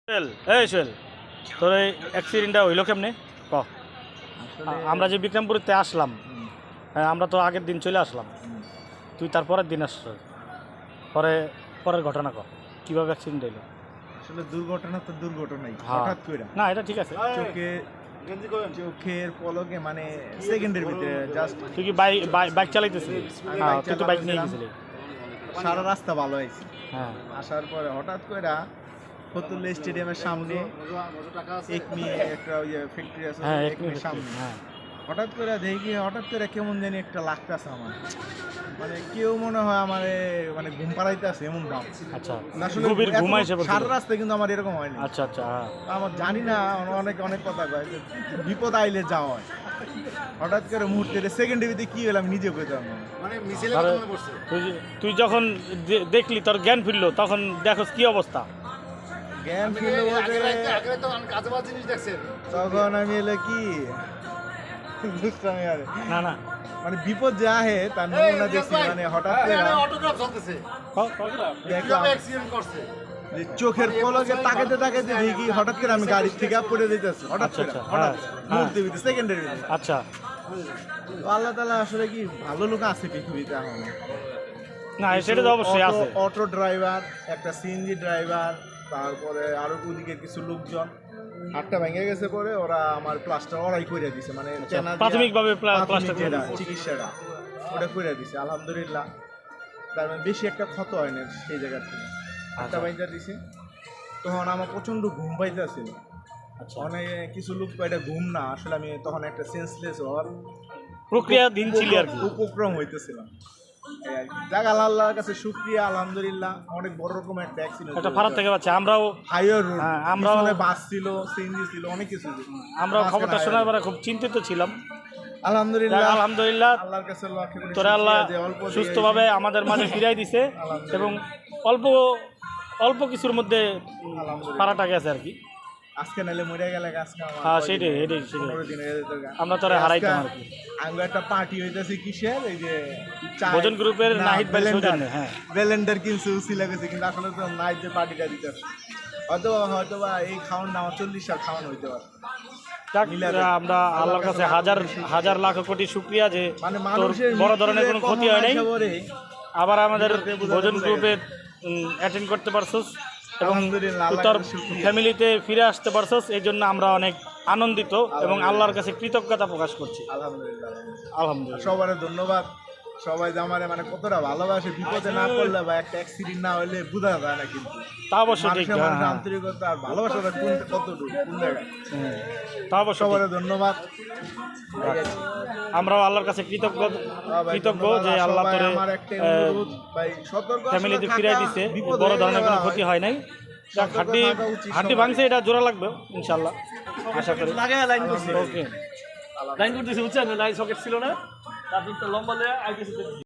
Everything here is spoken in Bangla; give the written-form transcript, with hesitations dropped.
সোহেল তোর এই অ্যাক্সিডেন্টটা হইলো কেমনে ক আমরা যে বিক্রমপুরতে আসলাম আমরা তো আগের দিন চলে আসলাম তুই তারপরের দিন আসছ পরের ঘটনা ক কীভাবে অ্যাক্সিডেন্ট হইলো আসলে দুর্ঘটনা তো দুর্ঘটনাই হঠাৎ করে না এটা ঠিক আছে চোখের পলকে মানে সেকেন্ডের ভিতরে জাস্ট তুই কি বাইক চালাইতেছিলি তুই তো বাইক নিয়ে গেছিলি সারা রাস্তা ভালো হয়েছে হ্যাঁ আসার পরে হঠাৎ করে ফতুল্লা স্টেডিয়ামের সামনে একমি একটা ওই ফ্যাক্টরি আছে হ্যাঁ একমির সামনে হ্যাঁ হঠাৎ করে দেখি হঠাৎ করে কেমন জানি একটা লাগতেছে আমার মানে কেউ মনে হয় আমার মানে ঘুম পাড়াইতে আছে এমন ভাব। আচ্ছা আসলে গভীর ঘুমাইছে সারা রাস্তায় কিন্তু আমার এরকম হয়নি। আচ্ছা আচ্ছা আমার জানি না অনেক কথা কয় যে বিপদ আইলে যাওয়া হয় হঠাৎ করে মুহূর্তে সেকেন্ডের ভিতরে কি হলাম নিজে কইতাম না মানে তুই যখন দেখলি তোর জ্ঞান ফিরলো তখন দেখো কি অবস্থা জ্ঞান ফিরলো তখন আমি এলে কি বুঝতাম আর না না মানে বিপদ যা হে তার নমুনা দেখছি মানে হঠাৎ করে দেখলাম যে চোখের পলকে তাকাতে দেখি হঠাৎ করে আমি গাড়ির থেকে পড়ে যেতেছি হঠাৎ করে মুহূর্তে ভিতরে সেকেন্ডের ভিতরে। আচ্ছা আল্লাহ তাআলা আসলে কি ভালো লোক আছে পৃথিবীতে এখন না সেটা তো অবশ্যই আছে অটো ড্রাইভার একটা সিএনজি ড্রাইভার তারপরে আরো ওদিকে কিছু লোকজন হাতটা ভেঙে গেছে পরে ওরা আমার প্লাস্টার ওরাই করে দিছে মানে প্রাথমিকভাবে চিকিৎসাটা ওটা করে দিছে আলহামদুলিল্লাহ তার মানে বেশি একটা ক্ষত হয় না সেই জায়গা থেকে হাতটা ভেঙে দিছে তখন আমার প্রচণ্ড ঘুম পাইতেছিল অনেক কিছু লোক এটা ঘুম না আসলে আমি তখন একটা সেন্সলেস হওয়ার প্রক্রিয়া দিন ছিল আর কি উপক্রম হইতেছিলাম যাক আল্লাহর কাছে শুকরিয়া আলহামদুলিল্লাহ অনেক বড় রকম একটা অ্যাক্সিডেন্ট একটা ফারাক থেকে বাঁচে আমরাও হাইওয়ে রোড আমরাও বাস ছিল সিএনজি ছিল অনেক কিছু ছিল আমরাও খবরটা শোনার পরে খুব চিন্তিত ছিলাম আলহামদুলিল্লাহ আল্লাহর কাছে তোরা আল্লাহ সুস্থভাবে আমাদের মাঝে ফিরাই দিছে এবং অল্প কিছুর মধ্যে পারাটা গেছে আর কি আজকে নালে মরে গেলে আজকে হ্যাঁ সেটাই আমরা তোরা হারাইতাম আর কি আমরা একটা পার্টি হইতেছে কিসের এই যে ভোজন গ্রুপের নাহিদ ভাই সৌজন্যে হ্যাঁ ব্যালেন্ডার কিনছে উসিলা গেছে কিন্তু আসলে তো নাইট যে পার্টিটা দিতে হয়তো এই খাওয়ান না 40 সাল খাওয়ান হইতে পারে আমরা আল্লাহর কাছে হাজার লাখ কোটি শুকরিয়া যে বড় ধরনের কোনো ক্ষতি হয় নাই আবার আমাদের ভোজন গ্রুপে অ্যাটেন্ড করতে পারছোস এবং তোর ফ্যামিলিতে ফিরে আসতে পারছোস এই জন্য আমরা অনেক আনন্দিত এবং আল্লাহর কাছে কৃতজ্ঞতা প্রকাশ করছি আলহামদুলিল্লাহ সবার ধন্যবাদ সবাই যে আমার মানে কতটা ভালোবাসে বিপদে না পড়লে বা একটা অ্যাক্সিডেন্ট না হলে বোঝা যায় না কিন্তু তা অবশ্যই ঠিক আন্তরিকতা আর ভালোবাসাটা কতটুকু কোন জায়গায় তা অবশ্য সবার ধন্যবাদ আমরাও আল্লাহর কাছে কৃতজ্ঞ যে আল্লাহ তোরে ফ্যামিলিতে ফিরাই দিছে বড় ধরনের কোনো ক্ষতি হয় নাই হাড্ডি ভাঙছে এটা জোড়া লাগবে ইনশাল্লাহ আশা করি ওকে লাইন করতেছি বুঝছেন লাইন সকেট ছিল না তারপর লম্বা